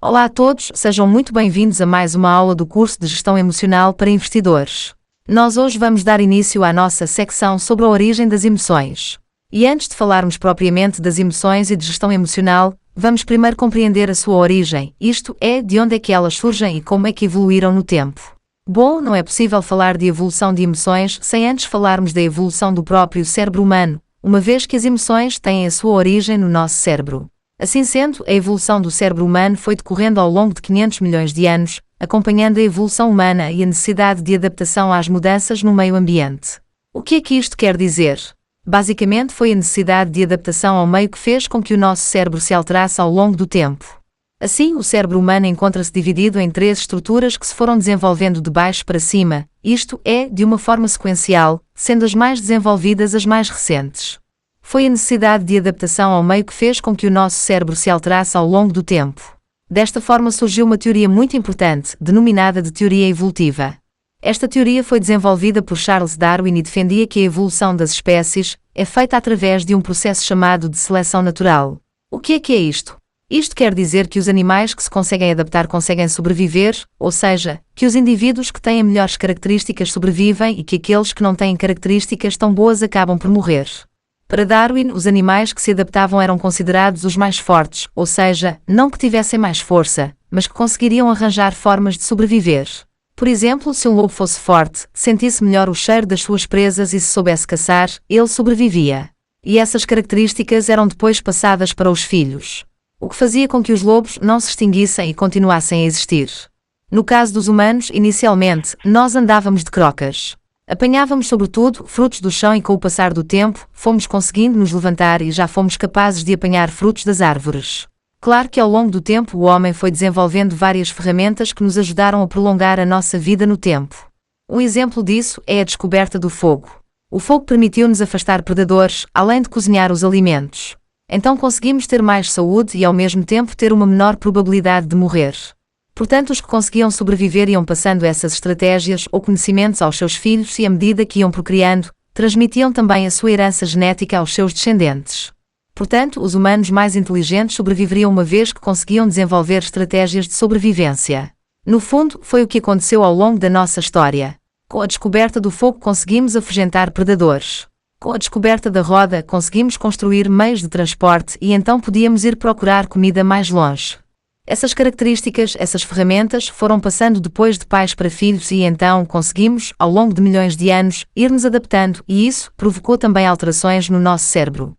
Olá a todos, sejam muito bem-vindos a mais uma aula do curso de Gestão Emocional para Investidores. Nós hoje vamos dar início à nossa secção sobre a origem das emoções. E antes de falarmos propriamente das emoções e de gestão emocional, vamos primeiro compreender a sua origem, isto é, de onde é que elas surgem e como é que evoluíram no tempo. Bom, não é possível falar de evolução de emoções sem antes falarmos da evolução do próprio cérebro humano, uma vez que as emoções têm a sua origem no nosso cérebro. Assim sendo, a evolução do cérebro humano foi decorrendo ao longo de 500 milhões de anos, acompanhando a evolução humana e a necessidade de adaptação às mudanças no meio ambiente. O que é que isto quer dizer? Basicamente foi a necessidade de adaptação ao meio que fez com que o nosso cérebro se alterasse ao longo do tempo. Assim, o cérebro humano encontra-se dividido em 3 estruturas que se foram desenvolvendo de baixo para cima, isto é, de uma forma sequencial, sendo as mais desenvolvidas as mais recentes. Foi a necessidade de adaptação ao meio que fez com que o nosso cérebro se alterasse ao longo do tempo. Desta forma surgiu uma teoria muito importante, denominada de teoria evolutiva. Esta teoria foi desenvolvida por Charles Darwin e defendia que a evolução das espécies é feita através de um processo chamado de seleção natural. O que é isto? Isto quer dizer que os animais que se conseguem adaptar conseguem sobreviver, ou seja, que os indivíduos que têm melhores características sobrevivem e que aqueles que não têm características tão boas acabam por morrer. Para Darwin, os animais que se adaptavam eram considerados os mais fortes, ou seja, não que tivessem mais força, mas que conseguiriam arranjar formas de sobreviver. Por exemplo, se um lobo fosse forte, sentisse melhor o cheiro das suas presas e se soubesse caçar, ele sobrevivia. E essas características eram depois passadas para os filhos, o que fazia com que os lobos não se extinguissem e continuassem a existir. No caso dos humanos, inicialmente, nós andávamos de crocas. Apanhávamos sobretudo frutos do chão e com o passar do tempo, fomos conseguindo nos levantar e já fomos capazes de apanhar frutos das árvores. Claro que ao longo do tempo o homem foi desenvolvendo várias ferramentas que nos ajudaram a prolongar a nossa vida no tempo. Um exemplo disso é a descoberta do fogo. O fogo permitiu-nos afastar predadores, além de cozinhar os alimentos. Então conseguimos ter mais saúde e ao mesmo tempo ter uma menor probabilidade de morrer. Portanto, os que conseguiam sobreviver iam passando essas estratégias ou conhecimentos aos seus filhos e, à medida que iam procriando, transmitiam também a sua herança genética aos seus descendentes. Portanto, os humanos mais inteligentes sobreviveriam uma vez que conseguiam desenvolver estratégias de sobrevivência. No fundo, foi o que aconteceu ao longo da nossa história. Com a descoberta do fogo conseguimos afugentar predadores. Com a descoberta da roda conseguimos construir meios de transporte e então podíamos ir procurar comida mais longe. Essas características, essas ferramentas, foram passando depois de pais para filhos e então conseguimos, ao longo de milhões de anos, ir nos adaptando e isso provocou também alterações no nosso cérebro.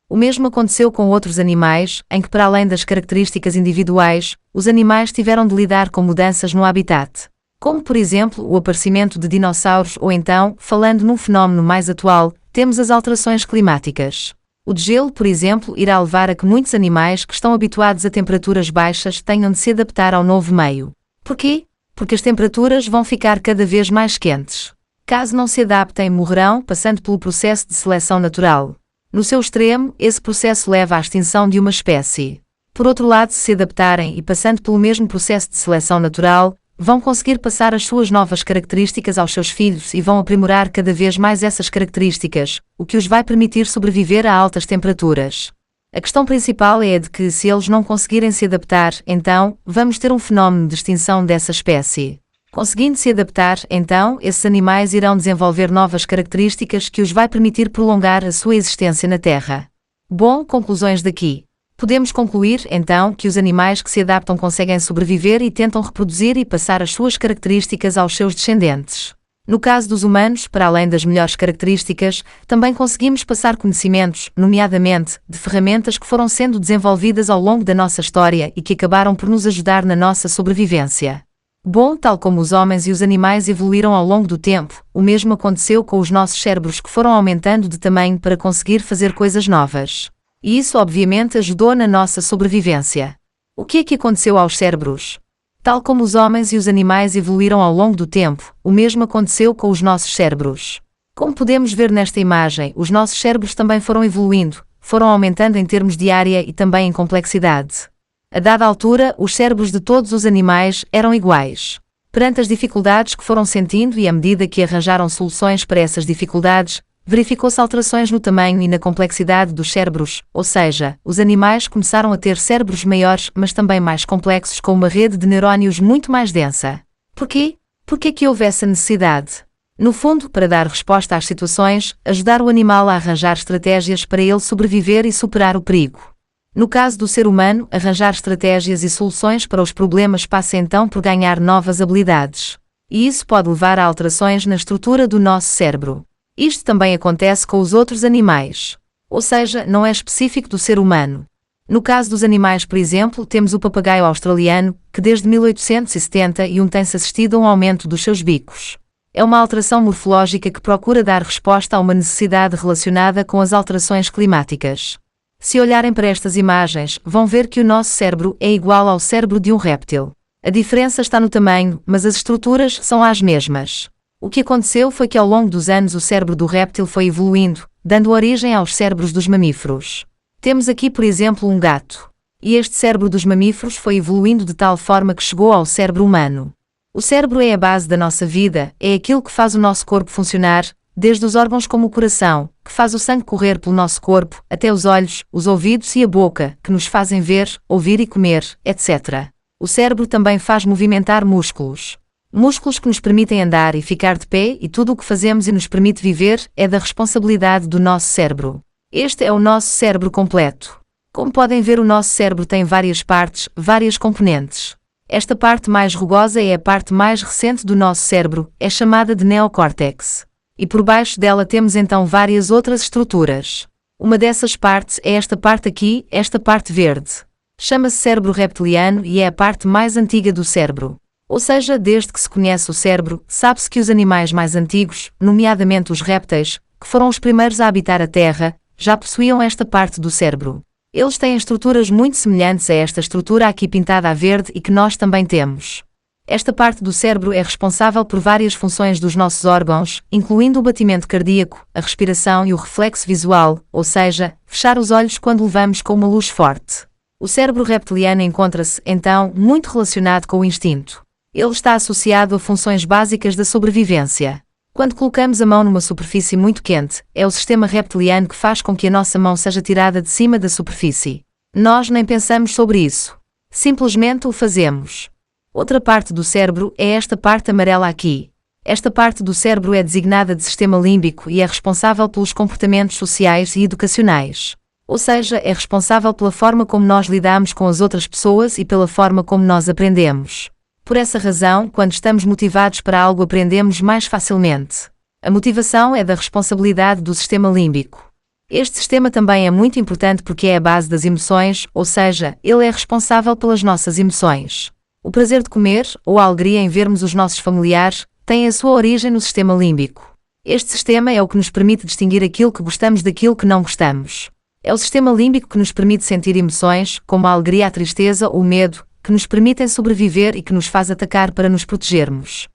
O mesmo aconteceu com outros animais, em que para além das características individuais, os animais tiveram de lidar com mudanças no habitat. Como, por exemplo, o aparecimento de dinossauros ou então, falando num fenómeno mais atual, temos as alterações climáticas. O degelo, por exemplo, irá levar a que muitos animais que estão habituados a temperaturas baixas tenham de se adaptar ao novo meio. Porquê? Porque as temperaturas vão ficar cada vez mais quentes. Caso não se adaptem, morrerão, passando pelo processo de seleção natural. No seu extremo, esse processo leva à extinção de uma espécie. Por outro lado, se adaptarem e passando pelo mesmo processo de seleção natural, vão conseguir passar as suas novas características aos seus filhos e vão aprimorar cada vez mais essas características, o que os vai permitir sobreviver a altas temperaturas. A questão principal é a de que, se eles não conseguirem se adaptar, então, vamos ter um fenómeno de extinção dessa espécie. Conseguindo se adaptar, então, esses animais irão desenvolver novas características que os vai permitir prolongar a sua existência na Terra. Bom, conclusões daqui. Podemos concluir, então, que os animais que se adaptam conseguem sobreviver e tentam reproduzir e passar as suas características aos seus descendentes. No caso dos humanos, para além das melhores características, também conseguimos passar conhecimentos, nomeadamente, de ferramentas que foram sendo desenvolvidas ao longo da nossa história e que acabaram por nos ajudar na nossa sobrevivência. Bom, tal como os homens e os animais evoluíram ao longo do tempo, o mesmo aconteceu com os nossos cérebros que foram aumentando de tamanho para conseguir fazer coisas novas. E isso obviamente ajudou na nossa sobrevivência. O que é que aconteceu aos cérebros? Tal como os homens e os animais evoluíram ao longo do tempo, o mesmo aconteceu com os nossos cérebros. Como podemos ver nesta imagem, os nossos cérebros também foram evoluindo, foram aumentando em termos de área e também em complexidade. A dada altura, os cérebros de todos os animais eram iguais. Perante as dificuldades que foram sentindo e à medida que arranjaram soluções para essas dificuldades, Verificou-se alterações no tamanho e na complexidade dos cérebros, ou seja, os animais começaram a ter cérebros maiores, mas também mais complexos, com uma rede de neurónios muito mais densa. Porquê? Por que é que houve essa necessidade? No fundo, para dar resposta às situações, ajudar o animal a arranjar estratégias para ele sobreviver e superar o perigo. No caso do ser humano, arranjar estratégias e soluções para os problemas passa então por ganhar novas habilidades. E isso pode levar a alterações na estrutura do nosso cérebro. Isto também acontece com os outros animais. Ou seja, não é específico do ser humano. No caso dos animais, por exemplo, temos o papagaio australiano, que desde 1871 tem-se assistido a um aumento dos seus bicos. É uma alteração morfológica que procura dar resposta a uma necessidade relacionada com as alterações climáticas. Se olharem para estas imagens, vão ver que o nosso cérebro é igual ao cérebro de um réptil. A diferença está no tamanho, mas as estruturas são as mesmas. O que aconteceu foi que ao longo dos anos o cérebro do réptil foi evoluindo, dando origem aos cérebros dos mamíferos. Temos aqui, por exemplo, um gato. E este cérebro dos mamíferos foi evoluindo de tal forma que chegou ao cérebro humano. O cérebro é a base da nossa vida, é aquilo que faz o nosso corpo funcionar, desde os órgãos como o coração, que faz o sangue correr pelo nosso corpo, até os olhos, os ouvidos e a boca, que nos fazem ver, ouvir e comer, etc. O cérebro também faz movimentar músculos. Músculos que nos permitem andar e ficar de pé, e tudo o que fazemos e nos permite viver é da responsabilidade do nosso cérebro. Este é o nosso cérebro completo. Como podem ver, o nosso cérebro tem várias partes, várias componentes. Esta parte mais rugosa é a parte mais recente do nosso cérebro, é chamada de neocórtex. E por baixo dela temos então várias outras estruturas. Uma dessas partes é esta parte aqui, esta parte verde. Chama-se cérebro reptiliano e é a parte mais antiga do cérebro. Ou seja, desde que se conhece o cérebro, sabe-se que os animais mais antigos, nomeadamente os répteis, que foram os primeiros a habitar a Terra, já possuíam esta parte do cérebro. Eles têm estruturas muito semelhantes a esta estrutura aqui pintada a verde e que nós também temos. Esta parte do cérebro é responsável por várias funções dos nossos órgãos, incluindo o batimento cardíaco, a respiração e o reflexo visual, ou seja, fechar os olhos quando levamos com uma luz forte. O cérebro reptiliano encontra-se, então, muito relacionado com o instinto. Ele está associado a funções básicas da sobrevivência. Quando colocamos a mão numa superfície muito quente, é o sistema reptiliano que faz com que a nossa mão seja tirada de cima da superfície. Nós nem pensamos sobre isso. Simplesmente o fazemos. Outra parte do cérebro é esta parte amarela aqui. Esta parte do cérebro é designada de sistema límbico e é responsável pelos comportamentos sociais e educacionais. Ou seja, é responsável pela forma como nós lidamos com as outras pessoas e pela forma como nós aprendemos. Por essa razão, quando estamos motivados para algo, aprendemos mais facilmente. A motivação é da responsabilidade do sistema límbico. Este sistema também é muito importante porque é a base das emoções, ou seja, ele é responsável pelas nossas emoções. O prazer de comer, ou a alegria em vermos os nossos familiares, tem a sua origem no sistema límbico. Este sistema é o que nos permite distinguir aquilo que gostamos daquilo que não gostamos. É o sistema límbico que nos permite sentir emoções, como a alegria, a tristeza ou o medo, que nos permitem sobreviver e que nos faz atacar para nos protegermos.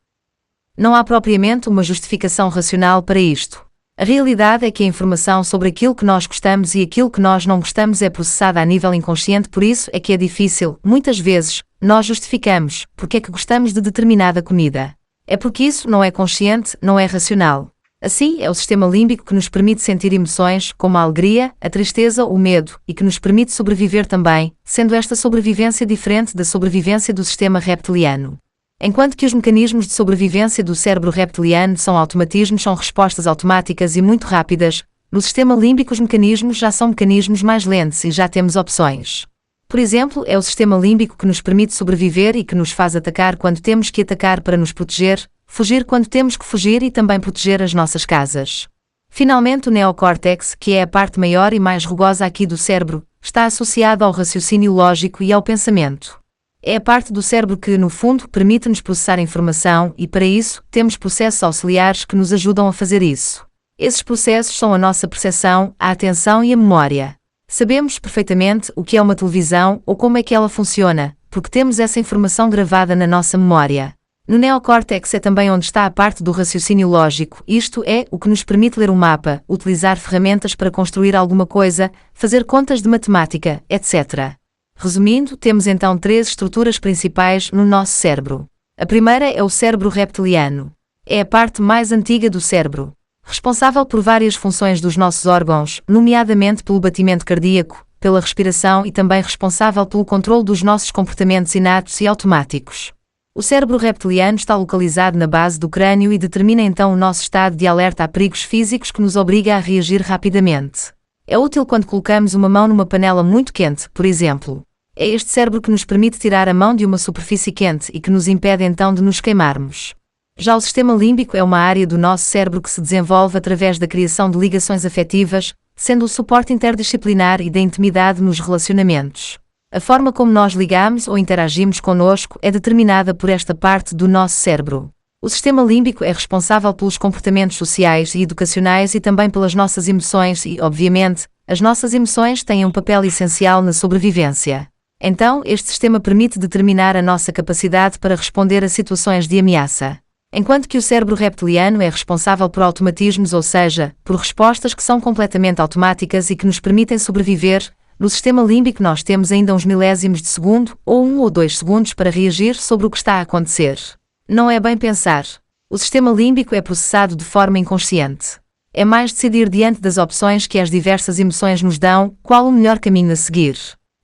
Não há propriamente uma justificação racional para isto. A realidade é que a informação sobre aquilo que nós gostamos e aquilo que nós não gostamos é processada a nível inconsciente, por isso é que é difícil, muitas vezes, nós justificamos porque é que gostamos de determinada comida. É porque isso não é consciente, não é racional. Assim, é o sistema límbico que nos permite sentir emoções, como a alegria, a tristeza ou o medo, e que nos permite sobreviver também, sendo esta sobrevivência diferente da sobrevivência do sistema reptiliano. Enquanto que os mecanismos de sobrevivência do cérebro reptiliano são automatismos, são respostas automáticas e muito rápidas, no sistema límbico os mecanismos já são mecanismos mais lentos e já temos opções. Por exemplo, é o sistema límbico que nos permite sobreviver e que nos faz atacar quando temos que atacar para nos proteger, fugir quando temos que fugir e também proteger as nossas casas. Finalmente, o neocórtex, que é a parte maior e mais rugosa aqui do cérebro, está associado ao raciocínio lógico e ao pensamento. É a parte do cérebro que, no fundo, permite-nos processar informação e, para isso, temos processos auxiliares que nos ajudam a fazer isso. Esses processos são a nossa percepção, a atenção e a memória. Sabemos perfeitamente o que é uma televisão ou como é que ela funciona, porque temos essa informação gravada na nossa memória. No neocórtex é também onde está a parte do raciocínio lógico, isto é, o que nos permite ler um mapa, utilizar ferramentas para construir alguma coisa, fazer contas de matemática, etc. Resumindo, temos então 3 estruturas principais no nosso cérebro. A primeira é o cérebro reptiliano. É a parte mais antiga do cérebro. responsável por várias funções dos nossos órgãos, nomeadamente pelo batimento cardíaco, pela respiração e também responsável pelo controle dos nossos comportamentos inatos e automáticos. O cérebro reptiliano está localizado na base do crânio e determina então o nosso estado de alerta a perigos físicos que nos obriga a reagir rapidamente. É útil quando colocamos uma mão numa panela muito quente, por exemplo. É este cérebro que nos permite tirar a mão de uma superfície quente e que nos impede então de nos queimarmos. Já o sistema límbico é uma área do nosso cérebro que se desenvolve através da criação de ligações afetivas, sendo o suporte interdisciplinar e da intimidade nos relacionamentos. A forma como nós ligamos ou interagimos conosco é determinada por esta parte do nosso cérebro. O sistema límbico é responsável pelos comportamentos sociais e educacionais e também pelas nossas emoções e, obviamente, as nossas emoções têm um papel essencial na sobrevivência. Então, este sistema permite determinar a nossa capacidade para responder a situações de ameaça. Enquanto que o cérebro reptiliano é responsável por automatismos, ou seja, por respostas que são completamente automáticas e que nos permitem sobreviver, no sistema límbico nós temos ainda uns milésimos de segundo, ou 1 ou 2 segundos para reagir sobre o que está a acontecer. Não é bem pensar. O sistema límbico é processado de forma inconsciente. É mais decidir diante das opções que as diversas emoções nos dão, qual o melhor caminho a seguir.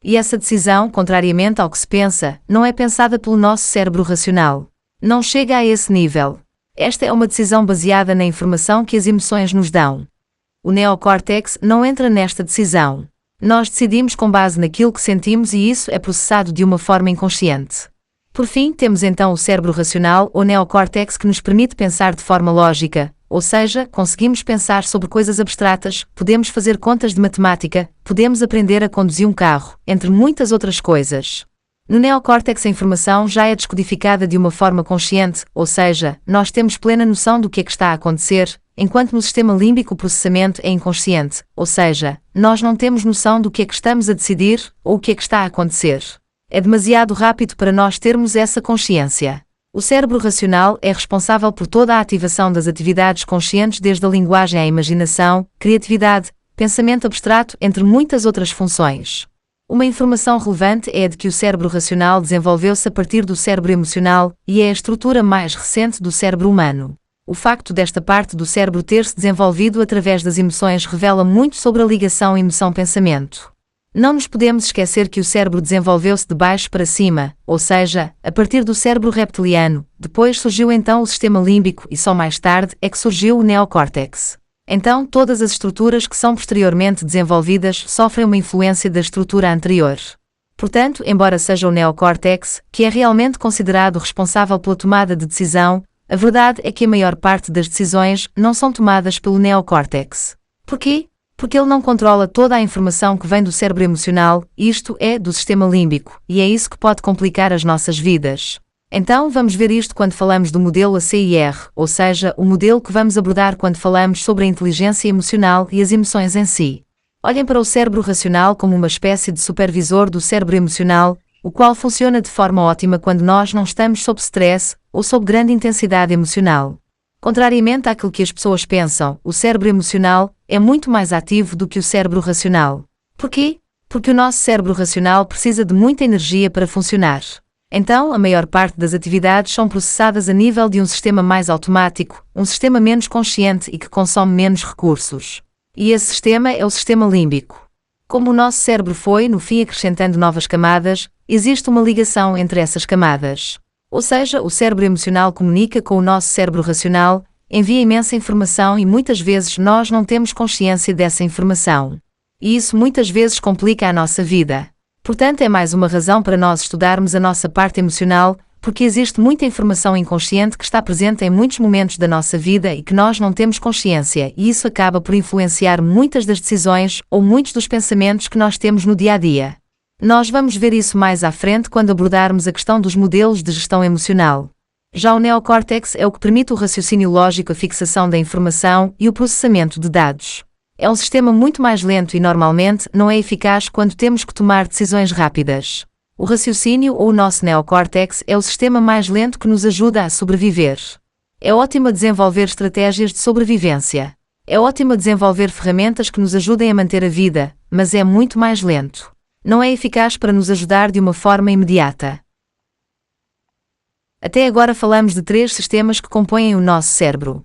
E essa decisão, contrariamente ao que se pensa, não é pensada pelo nosso cérebro racional. Não chega a esse nível. Esta é uma decisão baseada na informação que as emoções nos dão. O neocórtex não entra nesta decisão. Nós decidimos com base naquilo que sentimos e isso é processado de uma forma inconsciente. Por fim, temos então o cérebro racional ou neocórtex que nos permite pensar de forma lógica, ou seja, conseguimos pensar sobre coisas abstratas, podemos fazer contas de matemática, podemos aprender a conduzir um carro, entre muitas outras coisas. No neocórtex a informação já é descodificada de uma forma consciente, ou seja, nós temos plena noção do que é que está a acontecer, enquanto no sistema límbico o processamento é inconsciente, ou seja, nós não temos noção do que é que estamos a decidir ou o que é que está a acontecer. É demasiado rápido para nós termos essa consciência. O cérebro racional é responsável por toda a ativação das atividades conscientes desde a linguagem à imaginação, criatividade, pensamento abstrato, entre muitas outras funções. Uma informação relevante é a de que o cérebro racional desenvolveu-se a partir do cérebro emocional e é a estrutura mais recente do cérebro humano. O facto desta parte do cérebro ter se desenvolvido através das emoções revela muito sobre a ligação emoção-pensamento. Não nos podemos esquecer que o cérebro desenvolveu-se de baixo para cima, ou seja, a partir do cérebro reptiliano, depois surgiu então o sistema límbico e só mais tarde é que surgiu o neocórtex. Então, todas as estruturas que são posteriormente desenvolvidas sofrem uma influência da estrutura anterior. Portanto, embora seja o neocórtex, que é realmente considerado responsável pela tomada de decisão, a verdade é que a maior parte das decisões não são tomadas pelo neocórtex. Porquê? Porque ele não controla toda a informação que vem do cérebro emocional, isto é, do sistema límbico, e é isso que pode complicar as nossas vidas. Então, vamos ver isto quando falamos do modelo ACIR, ou seja, o modelo que vamos abordar quando falamos sobre a inteligência emocional e as emoções em si. Olhem para o cérebro racional como uma espécie de supervisor do cérebro emocional, o qual funciona de forma ótima quando nós não estamos sob stress ou sob grande intensidade emocional. Contrariamente àquilo que as pessoas pensam, o cérebro emocional é muito mais ativo do que o cérebro racional. Porquê? Porque o nosso cérebro racional precisa de muita energia para funcionar. Então, a maior parte das atividades são processadas a nível de um sistema mais automático, um sistema menos consciente e que consome menos recursos. E esse sistema é o sistema límbico. Como o nosso cérebro foi, no fim, acrescentando novas camadas, existe uma ligação entre essas camadas. Ou seja, o cérebro emocional comunica com o nosso cérebro racional, envia imensa informação e muitas vezes nós não temos consciência dessa informação. E isso muitas vezes complica a nossa vida. Portanto, é mais uma razão para nós estudarmos a nossa parte emocional, porque existe muita informação inconsciente que está presente em muitos momentos da nossa vida e que nós não temos consciência, e isso acaba por influenciar muitas das decisões ou muitos dos pensamentos que nós temos no dia a dia. Nós vamos ver isso mais à frente quando abordarmos a questão dos modelos de gestão emocional. Já o neocórtex é o que permite o raciocínio lógico, a fixação da informação e o processamento de dados. É um sistema muito mais lento e normalmente não é eficaz quando temos que tomar decisões rápidas. O raciocínio ou o nosso neocórtex é o sistema mais lento que nos ajuda a sobreviver. É ótimo a desenvolver estratégias de sobrevivência. É ótimo a desenvolver ferramentas que nos ajudem a manter a vida, mas é muito mais lento. Não é eficaz para nos ajudar de uma forma imediata. Até agora falamos de 3 sistemas que compõem o nosso cérebro.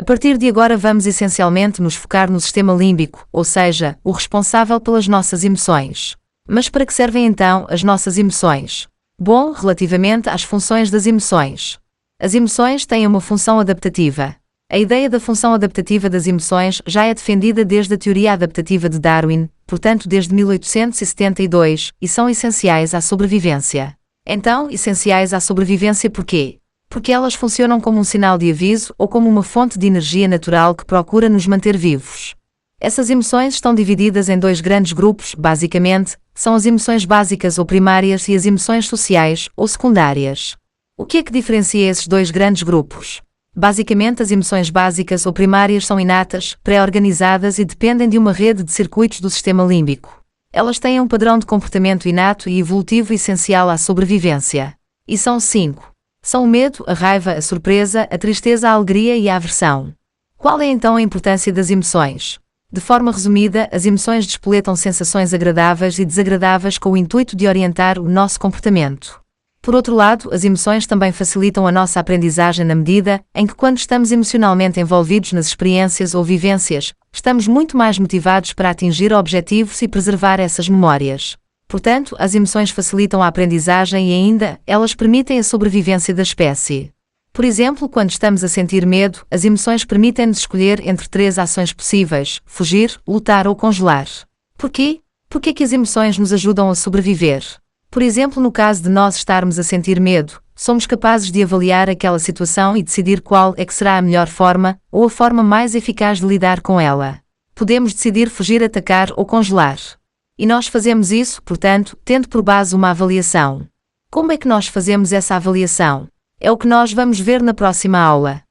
A partir de agora vamos essencialmente nos focar no sistema límbico, ou seja, o responsável pelas nossas emoções. Mas para que servem então as nossas emoções? Bom, relativamente às funções das emoções. As emoções têm uma função adaptativa. A ideia da função adaptativa das emoções já é defendida desde a teoria adaptativa de Darwin, portanto desde 1872, e são essenciais à sobrevivência. Então, essenciais à sobrevivência por quê? Porque elas funcionam como um sinal de aviso ou como uma fonte de energia natural que procura nos manter vivos. Essas emoções estão divididas em dois grandes grupos, basicamente, são as emoções básicas ou primárias e as emoções sociais ou secundárias. O que é que diferencia esses dois grandes grupos? Basicamente, as emoções básicas ou primárias são inatas, pré-organizadas e dependem de uma rede de circuitos do sistema límbico. Elas têm um padrão de comportamento inato e evolutivo essencial à sobrevivência. E são 5. São o medo, a raiva, a surpresa, a tristeza, a alegria e a aversão. Qual é então a importância das emoções? De forma resumida, as emoções despoletam sensações agradáveis e desagradáveis com o intuito de orientar o nosso comportamento. Por outro lado, as emoções também facilitam a nossa aprendizagem na medida em que, quando estamos emocionalmente envolvidos nas experiências ou vivências, estamos muito mais motivados para atingir objetivos e preservar essas memórias. Portanto, as emoções facilitam a aprendizagem e ainda, elas permitem a sobrevivência da espécie. Por exemplo, quando estamos a sentir medo, as emoções permitem-nos escolher entre 3 ações possíveis: fugir, lutar ou congelar. Porquê? Porque é que as emoções nos ajudam a sobreviver? Por exemplo, no caso de nós estarmos a sentir medo, somos capazes de avaliar aquela situação e decidir qual é que será a melhor forma, ou a forma mais eficaz de lidar com ela. Podemos decidir fugir, atacar ou congelar. E nós fazemos isso, portanto, tendo por base uma avaliação. Como é que nós fazemos essa avaliação? É o que nós vamos ver na próxima aula.